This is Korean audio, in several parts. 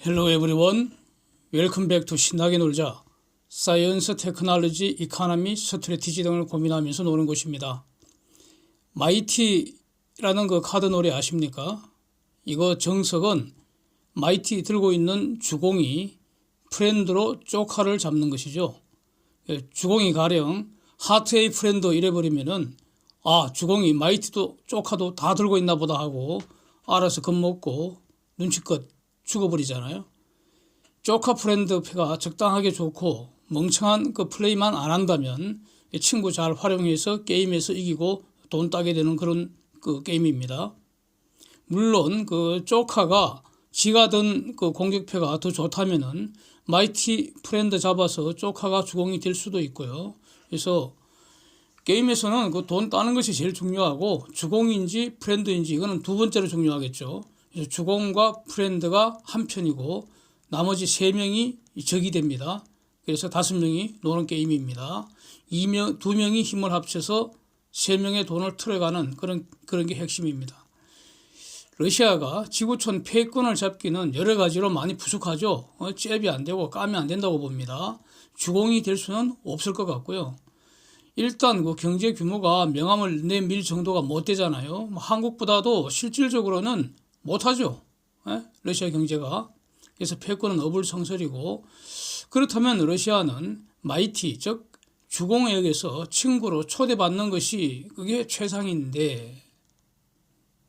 Hello everyone. Welcome back to 신나게 놀자. 사이언스, 테크놀로지, 이코노미, 스트래티지 등을 고민하면서 노는 곳입니다. 마이티라는 그 카드 놀이 아십니까? 이거 정석은 마이티 들고 있는 주공이 프렌드로 조카를 잡는 것이죠. 주공이 가령 하트의 프렌드 이래버리면은 주공이 마이티도 조카도 다 들고 있나 보다 하고 알아서 겁먹고 눈치껏 죽어버리잖아요. 조카 프렌드 패가 적당하게 좋고 멍청한 그 플레이만 안 한다면 친구 잘 활용해서 게임에서 이기고 돈 따게 되는 그런 그 게임입니다. 물론 그 조카가 지가 든 그 공격패가 더 좋다면은 마이티 프렌드 잡아서 조카가 주공이 될 수도 있고요. 그래서 게임에서는 그 돈 따는 것이 제일 중요하고 주공인지 프렌드인지 이거는 두 번째로 중요하겠죠. 그래서 주공과 프렌드가 한 편이고 나머지 3명이 적이 됩니다. 그래서 5명이 노는 게임입니다. 2명이 힘을 합쳐서 3명의 돈을 틀어가는 그런 게 핵심입니다. 러시아가 지구촌 패권을 잡기는 여러 가지로 많이 부족하죠. 잽이 안 되고 까면 안 된다고 봅니다. 주공이 될 수는 없을 것 같고요. 일단 그 경제 규모가 명함을 내밀 정도가 못 되잖아요. 한국보다도 실질적으로는 못하죠. 러시아 경제가. 그래서 패권은 어불성설이고, 그렇다면 러시아는 마이티, 즉 주공에게서 친구로 초대받는 것이 그게 최상인데,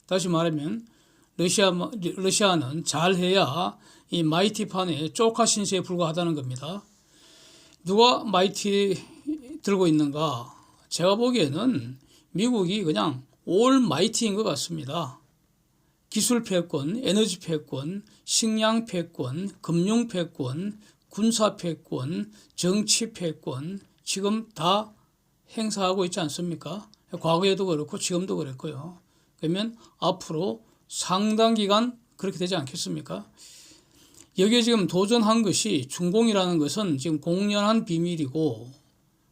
다시 말하면 러시아는 잘해야 이 마이티판의 조카 신세에 불과하다는 겁니다. 누가 마이티 들고 있는가? 제가 보기에는 미국이 그냥 올 마이티인 것 같습니다. 기술 패권, 에너지 패권, 식량 패권, 금융 패권, 군사 패권, 정치 패권 지금 다 행사하고 있지 않습니까? 과거에도 그렇고 지금도 그랬고요. 그러면 앞으로 상당 기간 그렇게 되지 않겠습니까? 여기에 지금 도전한 것이 중공이라는 것은 지금 공연한 비밀이고,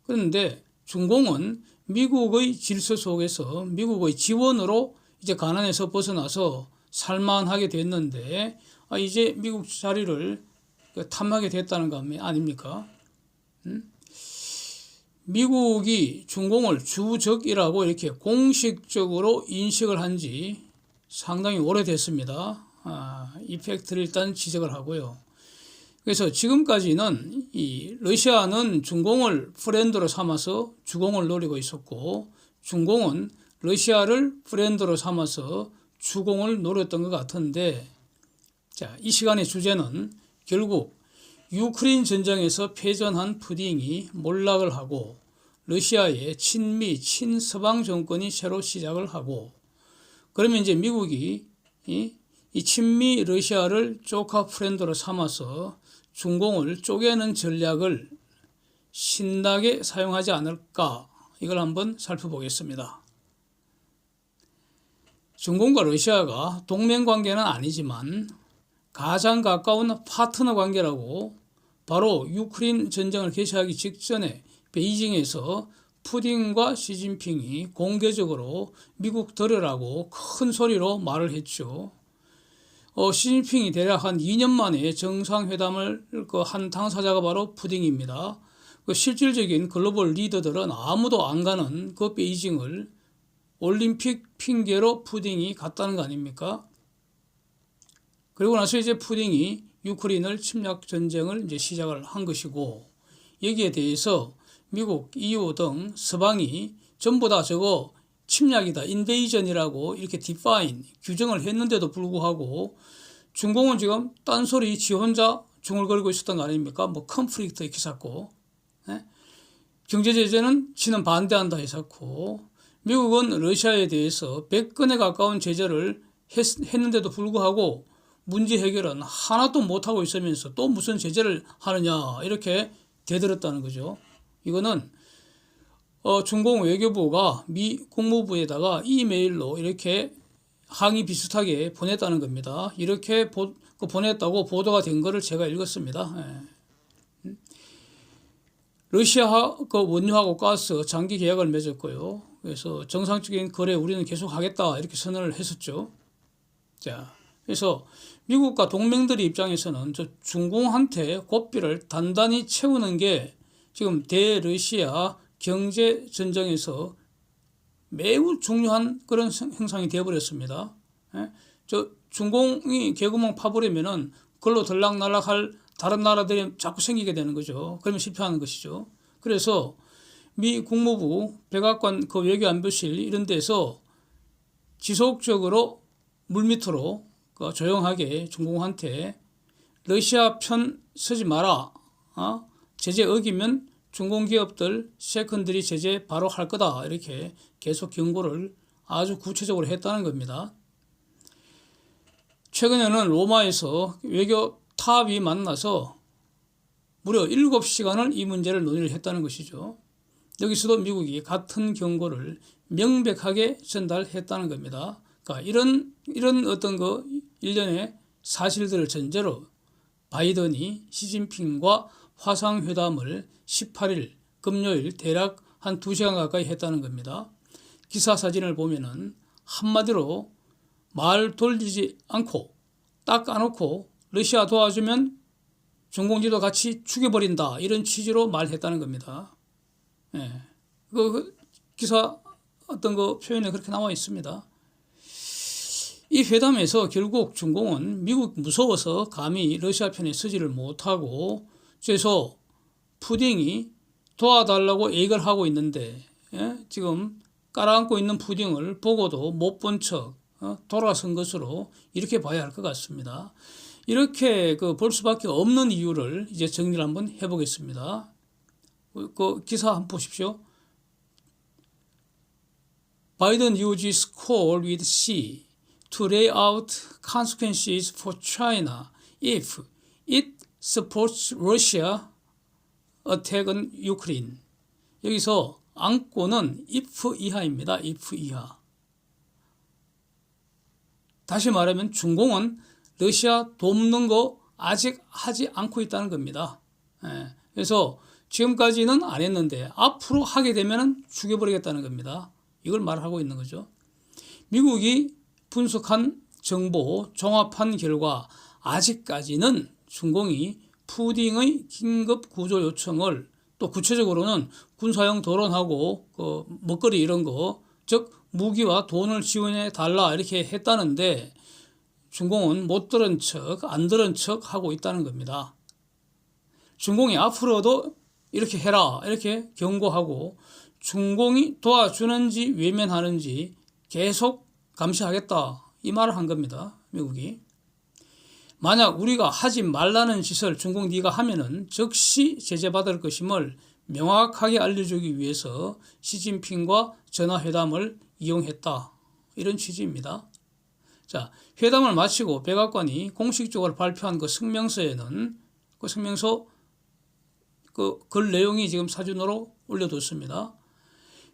그런데 중공은 미국의 질서 속에서 미국의 지원으로 이제 가난에서 벗어나서 살만하게 됐는데 이제 미국 자리를 탐하게 됐다는 거 아닙니까? 미국이 중공을 주적이라고 이렇게 공식적으로 인식을 한 지 상당히 오래됐습니다. 이 팩트를 일단 지적을 하고요. 그래서 지금까지는 이 러시아는 중공을 프렌드로 삼아서 주공을 노리고 있었고, 중공은 러시아를 프렌드로 삼아서 주공을 노렸던 것 같은데, 자, 이 시간의 주제는 결국 유크레인 전쟁에서 패전한 푸딩이 몰락을 하고 러시아의 친미, 친서방 정권이 새로 시작을 하고, 그러면 이제 미국이 이 친미 러시아를 조카 프렌드로 삼아서 중공을 쪼개는 전략을 신나게 사용하지 않을까, 이걸 한번 살펴보겠습니다. 중공과 러시아가 동맹 관계는 아니지만 가장 가까운 파트너 관계라고, 바로 유크레인 전쟁을 개시하기 직전에 베이징에서 푸틴과 시진핑이 공개적으로 미국 들으라고 큰 소리로 말을 했죠. 시진핑이 대략 한 2년 만에 정상회담을 한 당사자가 바로 푸틴입니다. 실질적인 글로벌 리더들은 아무도 안 가는 그 베이징을 올림픽 핑계로 푸틴이 갔다는 거 아닙니까? 그리고 나서 이제 푸틴이 유크레인을 침략 전쟁을 이제 시작을 한 것이고, 여기에 대해서 미국, EU 등 서방이 전부 다 저거 침략이다, 인베이전이라고 이렇게 디파인, 규정을 했는데도 불구하고 중공은 지금 딴소리 지 혼자 중얼거리고 있었던 거 아닙니까? 컨플릭트 이렇게 쌓고, 경제 제재는 지는 반대한다 해서고, 미국은 러시아에 대해서 100건에 가까운 제재를 했는데도 불구하고 문제 해결은 하나도 못하고 있으면서 또 무슨 제재를 하느냐, 이렇게 대들었다는 거죠. 이거는 중공 외교부가 미 국무부에다가 이메일로 이렇게 항의 비슷하게 보냈다는 겁니다. 이렇게 보냈다고 보도가 된 거를 제가 읽었습니다. 러시아 원유하고 가스 장기 계약을 맺었고요. 그래서 정상적인 거래 우리는 계속 하겠다, 이렇게 선언을 했었죠. 자, 그래서 미국과 동맹들의 입장에서는 저 중공한테 고삐를 단단히 채우는 게 지금 대러시아 경제 전쟁에서 매우 중요한 그런 형상이 되어버렸습니다. 예? 저 중공이 개구멍 파버리면은 그걸로 들락날락할 다른 나라들이 자꾸 생기게 되는 거죠. 그러면 실패하는 것이죠. 그래서 미 국무부, 백악관, 그 외교안보실 이런 데서 지속적으로 물밑으로 조용하게 중공한테 러시아 편 서지 마라. 제재 어기면 중공기업들 세컨드리 제재 바로 할 거다. 이렇게 계속 경고를 아주 구체적으로 했다는 겁니다. 최근에는 로마에서 외교 탑이 만나서 무려 7시간을 이 문제를 논의를 했다는 것이죠. 여기서도 미국이 같은 경고를 명백하게 전달했다는 겁니다. 그러니까 이런 어떤 일련의 사실들을 전제로 바이든이 시진핑과 화상회담을 18일 금요일 대략 한 2시간 가까이 했다는 겁니다. 기사 사진을 보면은 한마디로 말 돌리지 않고 딱 까놓고 러시아 도와주면 중공지도 같이 죽여버린다 이런 취지로 말했다는 겁니다. 예. 그 기사 어떤 표현에 그렇게 나와 있습니다. 이 회담에서 결국 중공은 미국 무서워서 감히 러시아 편에 서지를 못하고 그래서 푸딩이 도와달라고 얘기를 하고 있는데 지금 깔아앉고 있는 푸딩을 보고도 못 본 척 돌아선 것으로 이렇게 봐야 할 것 같습니다. 이렇게 볼 수밖에 없는 이유를 이제 정리를 한번 해보겠습니다. 그 기사 한번 보십시오. Biden uses call with Xi to lay out consequences for China if it supports Russia attack on Ukraine. 여기서 안고는 if 이하입니다. if 이하. 다시 말하면 중공은 러시아 돕는 거 아직 하지 않고 있다는 겁니다. 그래서 지금까지는 안 했는데 앞으로 하게 되면 죽여버리겠다는 겁니다. 이걸 말하고 있는 거죠. 미국이 분석한 정보, 종합한 결과 아직까지는 중공이 푸딩의 긴급 구조 요청을 또 구체적으로는 군사용 드론하고 먹거리 이런 거, 즉 무기와 돈을 지원해 달라 이렇게 했다는데 중공은 못 들은 척, 안 들은 척 하고 있다는 겁니다. 중공이 앞으로도 이렇게 해라 이렇게 경고하고 중공이 도와주는지 외면하는지 계속 감시하겠다 이 말을 한 겁니다. 미국이. 만약 우리가 하지 말라는 짓을 중공 네가 하면은 즉시 제재받을 것임을 명확하게 알려주기 위해서 시진핑과 전화회담을 이용했다. 이런 취지입니다. 자, 회담을 마치고 백악관이 공식적으로 발표한 그 성명서에는 그 성명서 글 내용이 지금 사진으로 올려뒀습니다.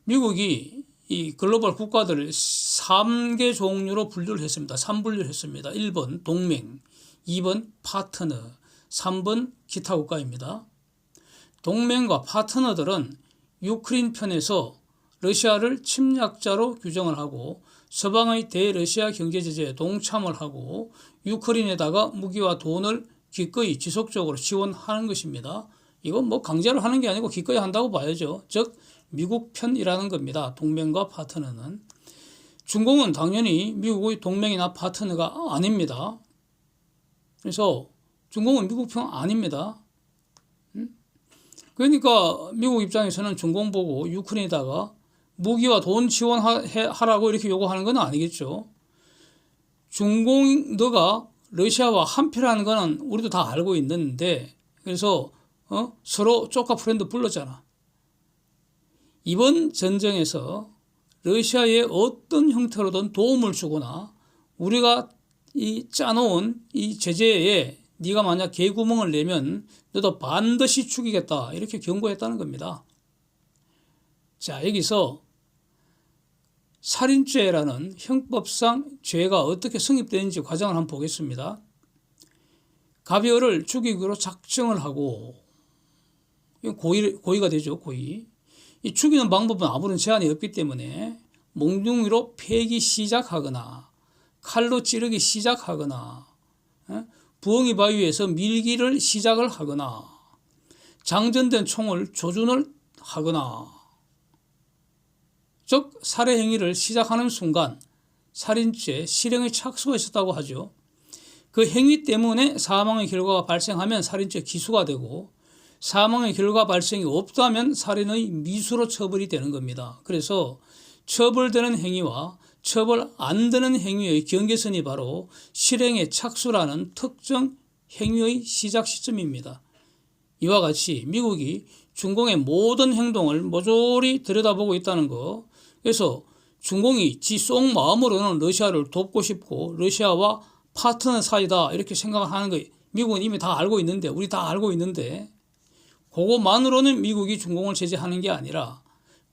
미국이 이 글로벌 국가들을 3개 종류로 분류를 했습니다. 3분류를 했습니다. 1번 동맹, 2번 파트너, 3번 기타 국가입니다. 동맹과 파트너들은 유크레인 편에서 러시아를 침략자로 규정을 하고 서방의 대러시아 경제제재에 동참을 하고 유크레인에다가 무기와 돈을 기꺼이 지속적으로 지원하는 것입니다. 이건 강제로 하는 게 아니고 기꺼이 한다고 봐야죠. 즉 미국 편이라는 겁니다. 동맹과 파트너는. 중공은 당연히 미국의 동맹이나 파트너가 아닙니다. 그래서 중공은 미국 편 아닙니다. 그러니까 미국 입장에서는 중공 보고 유크레인에다가 무기와 돈 지원하라고 이렇게 요구하는 건 아니겠죠. 중공 너가 러시아와 한패라는 거는 우리도 다 알고 있는데 그래서 서로 쪼까 프렌드 불렀잖아. 이번 전쟁에서 러시아에 어떤 형태로든 도움을 주거나 우리가 이 짜놓은 이 제재에 네가 만약 개구멍을 내면 너도 반드시 죽이겠다 이렇게 경고했다는 겁니다. 자, 여기서 살인죄라는 형법상 죄가 어떻게 성립되는지 과정을 한번 보겠습니다. 가비어를 죽이기로 작정을 하고 고의가 되죠. 고의. 이 죽이는 방법은 아무런 제한이 없기 때문에 몽둥이로 패기 시작하거나 칼로 찌르기 시작하거나 부엉이 바위에서 밀기를 시작을 하거나 장전된 총을 조준을 하거나 즉 살해 행위를 시작하는 순간 살인죄 실행에 착수했었다고 하죠. 그 행위 때문에 사망의 결과가 발생하면 살인죄 기수가 되고 사망의 결과 발생이 없다면 살인의 미수로 처벌이 되는 겁니다. 그래서 처벌되는 행위와 처벌 안 되는 행위의 경계선이 바로 실행에 착수라는 특정 행위의 시작 시점입니다. 이와 같이 미국이 중공의 모든 행동을 모조리 들여다보고 있다는 거. 그래서 중공이 지 속 마음으로는 러시아를 돕고 싶고 러시아와 파트너 사이다 이렇게 생각하는 거 미국은 이미 다 알고 있는데 우리 다 알고 있는데 그것만으로는 미국이 중공을 제재하는 게 아니라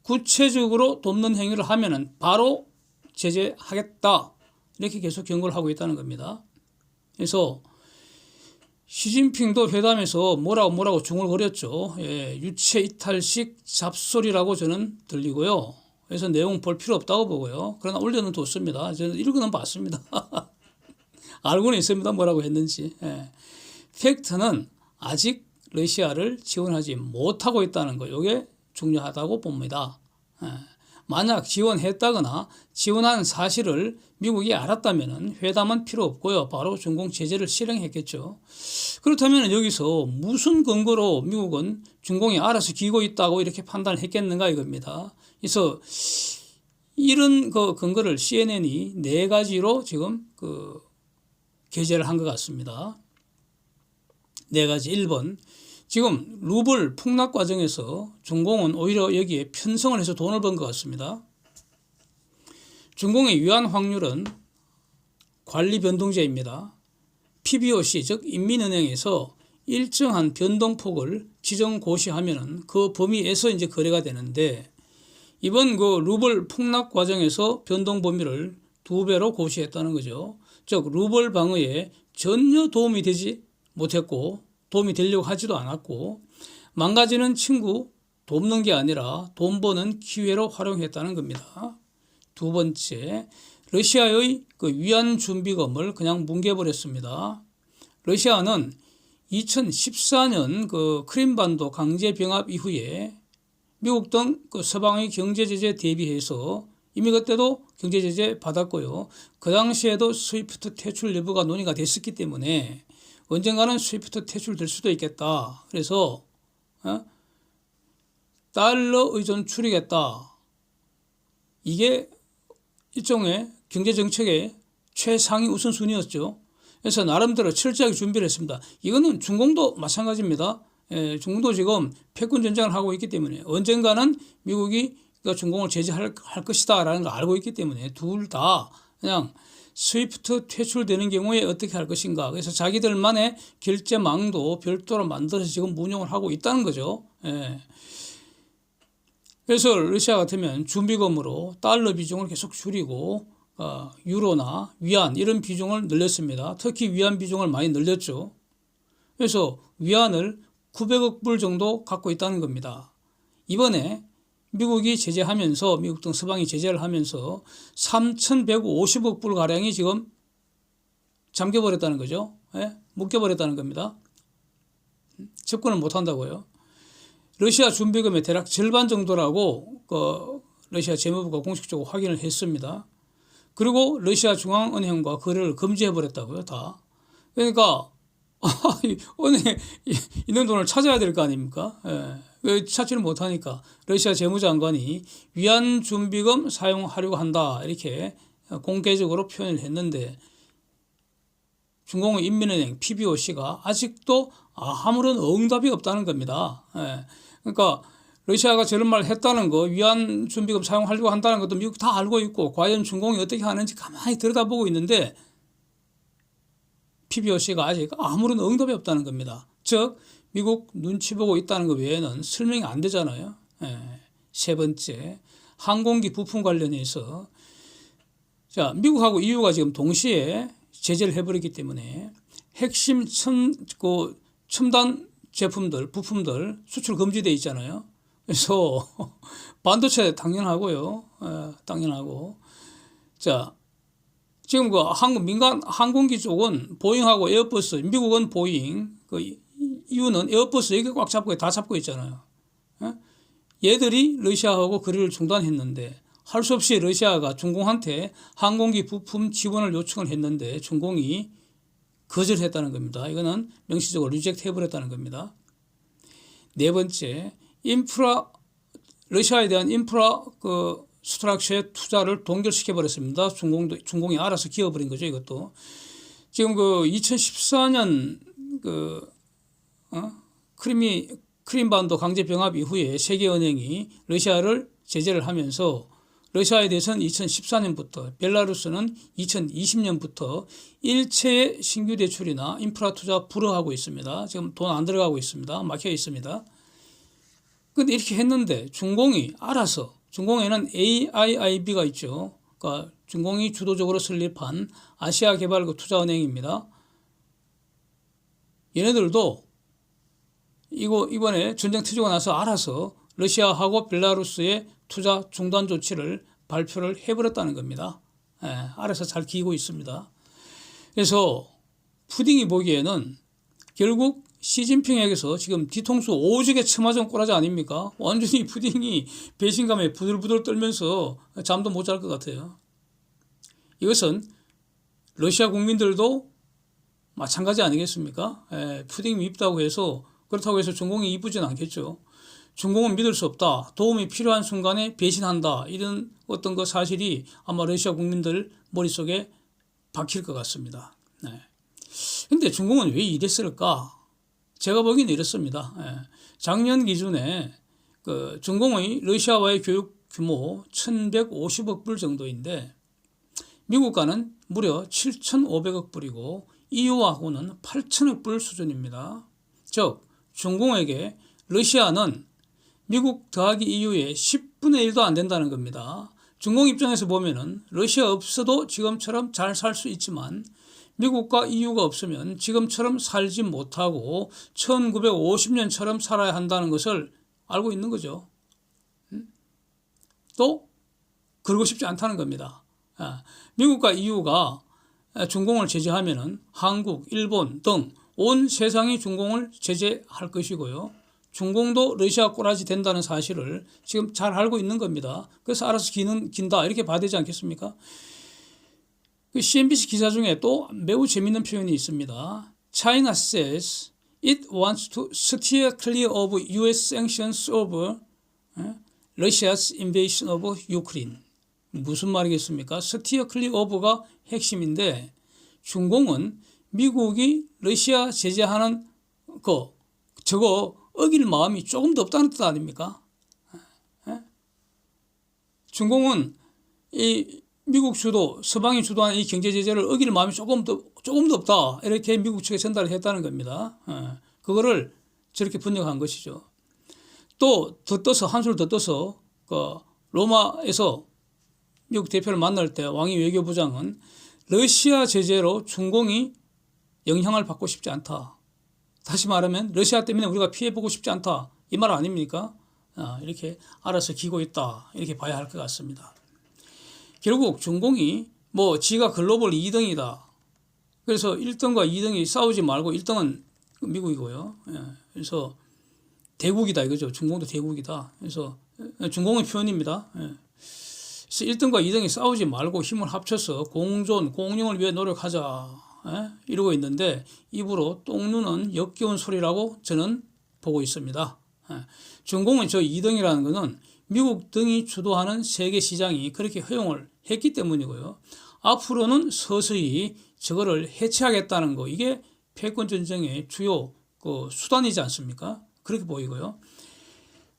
구체적으로 돕는 행위를 하면은 바로 제재하겠다 이렇게 계속 경고를 하고 있다는 겁니다. 그래서 시진핑도 회담에서 뭐라고 중얼거렸죠. 유체 이탈식 잡소리라고 저는 들리고요. 그래서 내용 볼 필요 없다고 보고요. 그러나 올려는 뒀습니다. 저는 읽어는 봤습니다. 알고는 있습니다. 뭐라고 했는지. 팩트는 아직 러시아를 지원하지 못하고 있다는 거. 이게 중요하다고 봅니다. 만약 지원했다거나 지원한 사실을 미국이 알았다면 회담은 필요 없고요. 바로 중공 제재를 실행했겠죠. 그렇다면 여기서 무슨 근거로 미국은 중공이 알아서 기고 있다고 이렇게 판단을 했겠는가 이겁니다. 그래서 이런 그 근거를 CNN이 4가지로 지금 게재를 한 것 같습니다. 4가지. 1번. 지금 루블 폭락 과정에서 중공은 오히려 여기에 편성을 해서 돈을 번 것 같습니다. 중공의 위안 확률은 관리 변동제입니다. PBOC 즉 인민은행에서 일정한 변동폭을 지정 고시하면은 그 범위에서 이제 거래가 되는데 이번 그 루블 폭락 과정에서 변동 범위를 2배로 고시했다는 거죠. 즉 루블 방어에 전혀 도움이 되지 못했고 도움이 되려고 하지도 않았고 망가지는 친구 돕는 게 아니라 돈 버는 기회로 활용했다는 겁니다. 2번째, 러시아의 그 위안 준비금을 그냥 뭉개버렸습니다. 러시아는 2014년 그 크림반도 강제 병합 이후에 미국 등 그 서방의 경제 제재 대비해서 이미 그때도 경제 제재 받았고요. 그 당시에도 스위프트 퇴출 여부가 논의가 됐었기 때문에 언젠가는 스위프트 퇴출될 수도 있겠다. 그래서 달러 의존 줄이겠다. 이게 일종의 경제정책의 최상위 우선순위였죠. 그래서 나름대로 철저하게 준비를 했습니다. 이거는 중공도 마찬가지입니다. 중공도 지금 패권 전쟁을 하고 있기 때문에 언젠가는 미국이 중공을 제재할 것이다 라는 걸 알고 있기 때문에 둘 다 그냥 스위프트 퇴출되는 경우에 어떻게 할 것인가. 그래서 자기들만의 결제망도 별도로 만들어서 지금 운용을 하고 있다는 거죠. 그래서 러시아 같으면 준비금으로 달러 비중을 계속 줄이고 유로나 위안 이런 비중을 늘렸습니다. 특히 위안 비중을 많이 늘렸죠. 그래서 위안을 900억 불 정도 갖고 있다는 겁니다. 이번에 미국이 제재하면서 미국 등 서방이 제재를 하면서 3,150억 불 가량이 지금 잠겨버렸다는 거죠. 묶여버렸다는 겁니다. 접근을 못한다고요. 러시아 준비금의 대략 절반 정도라고 러시아 재무부가 공식적으로 확인을 했습니다. 그리고 러시아 중앙은행과 거래를 금지해버렸다고요. 다. 그러니까 은행에 있는 돈을 찾아야 될 거 아닙니까? 찾지를 못하니까 러시아 재무장관이 위안 준비금 사용하려고 한다 이렇게 공개적으로 표현을 했는데 중공의 인민은행 PBOC가 아직도 아무런 응답이 없다는 겁니다. 그러니까 러시아가 저런 말을 했다는 거 위안 준비금 사용하려고 한다는 것도 미국 다 알고 있고 과연 중공이 어떻게 하는지 가만히 들여다보고 있는데 PBOC가 아직 아무런 응답이 없다는 겁니다. 즉 미국 눈치 보고 있다는 것 외에는 설명이 안 되잖아요. 3번째, 항공기 부품 관련해서 자 미국하고 EU가 지금 동시에 제재를 해버렸기 때문에 핵심 첨단 제품들, 부품들 수출 금지돼 있잖아요. 그래서 반도체 당연하고요. 당연하고 자 지금 그 민간 항공기 쪽은 보잉하고 에어버스, 미국은 보잉, 그 이유는 에어버스 여기 꽉 잡고 다 잡고 있잖아요. 얘들이 러시아하고 거래를 중단했는데 할 수 없이 러시아가 중공한테 항공기 부품 지원을 요청을 했는데 중공이 거절했다는 겁니다. 이거는 명시적으로 리젝트 해버렸다는 겁니다. 네 번째, 러시아에 대한 인프라 스트럭처의 투자를 동결시켜 버렸습니다. 중공이 알아서 기어버린 거죠, 이것도. 지금 2014년 크림반도 강제 병합 이후에 세계은행이 러시아를 제재를 하면서 러시아에 대해서는 2014년부터, 벨라루스는 2020년부터 일체의 신규 대출이나 인프라 투자 불허하고 있습니다. 지금 돈 안 들어가고 있습니다. 막혀 있습니다. 근데 이렇게 했는데 중공이 알아서, 중공에는 AIIB가 있죠. 그러니까 중공이 주도적으로 설립한 아시아개발구 투자은행입니다. 얘네들도 이번에 전쟁 터지고 나서 알아서 러시아하고 벨라루스의 투자 중단 조치를 발표를 해버렸다는 겁니다. 알아서 잘 기고 있습니다. 그래서 푸딩이 보기에는 결국 시진핑에게서 지금 뒤통수 오지게 쳐맞은 꼬라지 아닙니까? 완전히 푸딩이 배신감에 부들부들 떨면서 잠도 못 잘 것 같아요. 이것은 러시아 국민들도 마찬가지 아니겠습니까? 푸딩이 밉다고 해서, 그렇다고 해서 중공이 이쁘진 않겠죠. 중공은 믿을 수 없다. 도움이 필요한 순간에 배신한다. 이런 어떤 그 사실이 아마 러시아 국민들 머릿속에 박힐 것 같습니다. 근데 중공은 왜 이랬을까? 제가 보기에는 이렇습니다. 작년 기준에 중공의 러시아와의 교육 규모 1,150억 불 정도인데 미국과는 무려 7,500억 불이고 EU하고는 8,000억 불 수준입니다. 즉 중공에게 러시아는 미국 더하기 EU의 10분의 1도 안 된다는 겁니다. 중공 입장에서 보면은 러시아 없어도 지금처럼 잘 살 수 있지만 미국과 EU가 없으면 지금처럼 살지 못하고 1950년처럼 살아야 한다는 것을 알고 있는 거죠. 또 그러고 싶지 않다는 겁니다. 미국과 EU가 중공을 제재하면은 한국, 일본 등 온 세상이 중공을 제재할 것이고요. 중공도 러시아 꼬라지 된다는 사실을 지금 잘 알고 있는 겁니다. 그래서 알아서 긴다 이렇게 봐야 되지 않겠습니까? CNBC 기사 중에 또 매우 재미있는 표현이 있습니다. China says it wants to steer clear of US sanctions over Russia's invasion of Ukraine. 무슨 말이겠습니까? steer clear of가 핵심인데 중공은 미국이 러시아 제재하는 저거 어길 마음이 조금도 없다는 뜻 아닙니까? 중공은 이 미국 주도, 서방이 주도하는 이 경제 제재를 어길 마음이 조금도 없다. 이렇게 미국 측에 전달을 했다는 겁니다. 그거를 저렇게 분석한 것이죠. 또 더 떠서, 한술 더 떠서 로마에서 미국 대표를 만날 때 왕이 외교부장은 러시아 제재로 중공이 영향을 받고 싶지 않다. 다시 말하면 러시아 때문에 우리가 피해보고 싶지 않다. 이 말 아닙니까? 이렇게 알아서 기고 있다. 이렇게 봐야 할 것 같습니다. 결국 중공이 지가 글로벌 2등이다. 그래서 1등과 2등이 싸우지 말고 1등은 미국이고요. 그래서 대국이다 이거죠. 중공도 대국이다. 그래서 중공의 표현입니다. 그래서 1등과 2등이 싸우지 말고 힘을 합쳐서 공존, 공영을 위해 노력하자. 이러고 있는데 입으로 똥 누는 역겨운 소리라고 저는 보고 있습니다. 중공은 저 2등이라는 것은 미국 등이 주도하는 세계 시장이 그렇게 허용을 했기 때문이고요. 앞으로는 서서히 저거를 해체하겠다는 거, 이게 패권 전쟁의 주요 수단이지 않습니까? 그렇게 보이고요.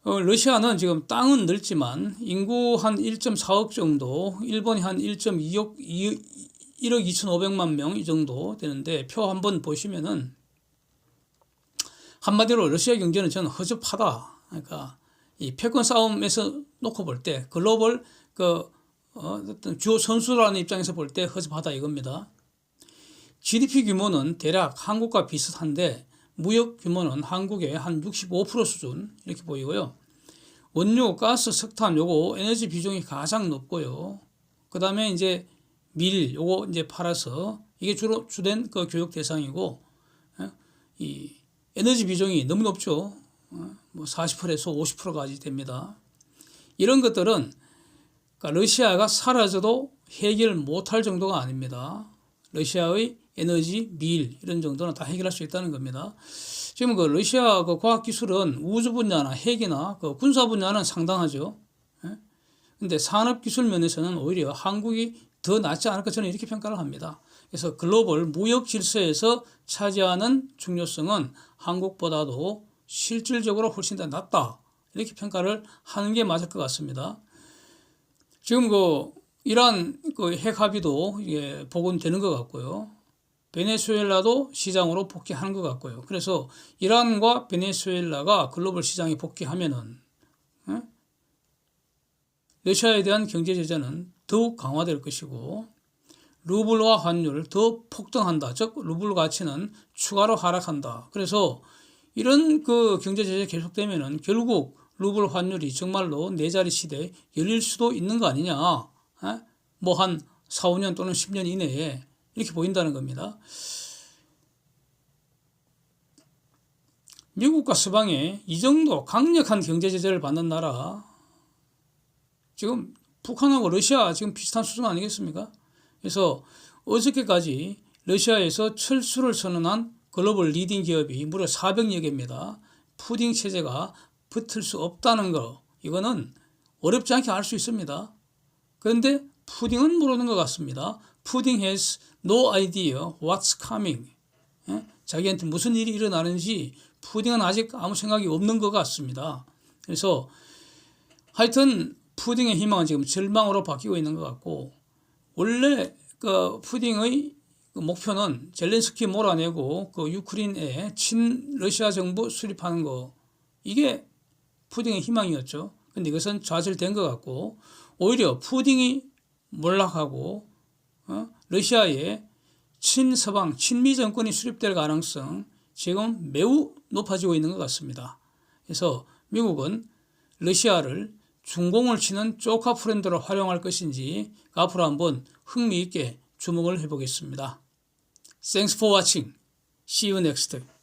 러시아는 지금 땅은 넓지만 인구 한 1.4억 정도, 일본이 한 1.2억 1억 2,500만 명 이 정도 되는데 표 한번 보시면은 한마디로 러시아 경제는 저는 허접하다. 그러니까 이 패권 싸움에서 놓고 볼 때 글로벌 어떤 주요 선수라는 입장에서 볼 때 허접하다 이겁니다. GDP 규모는 대략 한국과 비슷한데 무역 규모는 한국의 한 65% 수준 이렇게 보이고요. 원료, 가스, 석탄 요거 에너지 비중이 가장 높고요. 그 다음에 이제 밀 요거 이제 팔아서 이게 주로 주된 그 교육 대상이고, 이 에너지 비중이 너무 높죠. 뭐 40%에서 50%까지 됩니다. 이런 것들은 그러니까 러시아가 사라져도 해결 못할 정도가 아닙니다. 러시아의 에너지, 밀 이런 정도는 다 해결할 수 있다는 겁니다. 지금 그 러시아 그 과학 기술은 우주 분야나 핵이나 그 군사 분야는 상당하죠. 근데 산업 기술 면에서는 오히려 한국이 더 낫지 않을까 저는 이렇게 평가를 합니다. 그래서 글로벌 무역 질서에서 차지하는 중요성은 한국보다도 실질적으로 훨씬 더 낫다. 이렇게 평가를 하는 게 맞을 것 같습니다. 지금 그 이란 그 핵 합의도 복원되는 것 같고요. 베네수엘라도 시장으로 복귀하는 것 같고요. 그래서 이란과 베네수엘라가 글로벌 시장에 복귀하면은 러시아에 대한 경제 제재는 더욱 강화될 것이고, 루블화 환율 더 폭등한다. 즉 루블 가치는 추가로 하락한다. 그래서 이런 그 경제 제재 계속되면은 결국 루블 환율이 정말로 네 자리 시대에 열릴 수도 있는 거 아니냐. 뭐 한 4, 5년 또는 10년 이내에 이렇게 보인다는 겁니다. 미국과 서방에 이 정도 강력한 경제 제재를 받는 나라, 지금 북한하고 러시아 지금 비슷한 수준 아니겠습니까? 그래서 어저께까지 러시아에서 철수를 선언한 글로벌 리딩 기업이 무려 400여 개입니다. 푸딩 체제가 붙을 수 없다는 거, 이거는 어렵지 않게 알 수 있습니다. 그런데 푸딩은 모르는 것 같습니다. 푸딩 has no idea what's coming. 자기한테 무슨 일이 일어나는지 푸딩은 아직 아무 생각이 없는 것 같습니다. 그래서 하여튼 푸딩의 희망은 지금 절망으로 바뀌고 있는 것 같고, 원래 그 푸딩의 그 목표는 젤렌스키 몰아내고 그 유크레인에 친러시아 정부 수립하는 거, 이게 푸딩의 희망이었죠. 근데 이것은 좌절된 것 같고, 오히려 푸딩이 몰락하고 러시아에 친서방, 친미 정권이 수립될 가능성 지금 매우 높아지고 있는 것 같습니다. 그래서 미국은 러시아를 중공을 치는 조카 프렌드로 활용할 것인지 앞으로 한번 흥미있게 주목을 해보겠습니다. Thanks for watching. See you next time.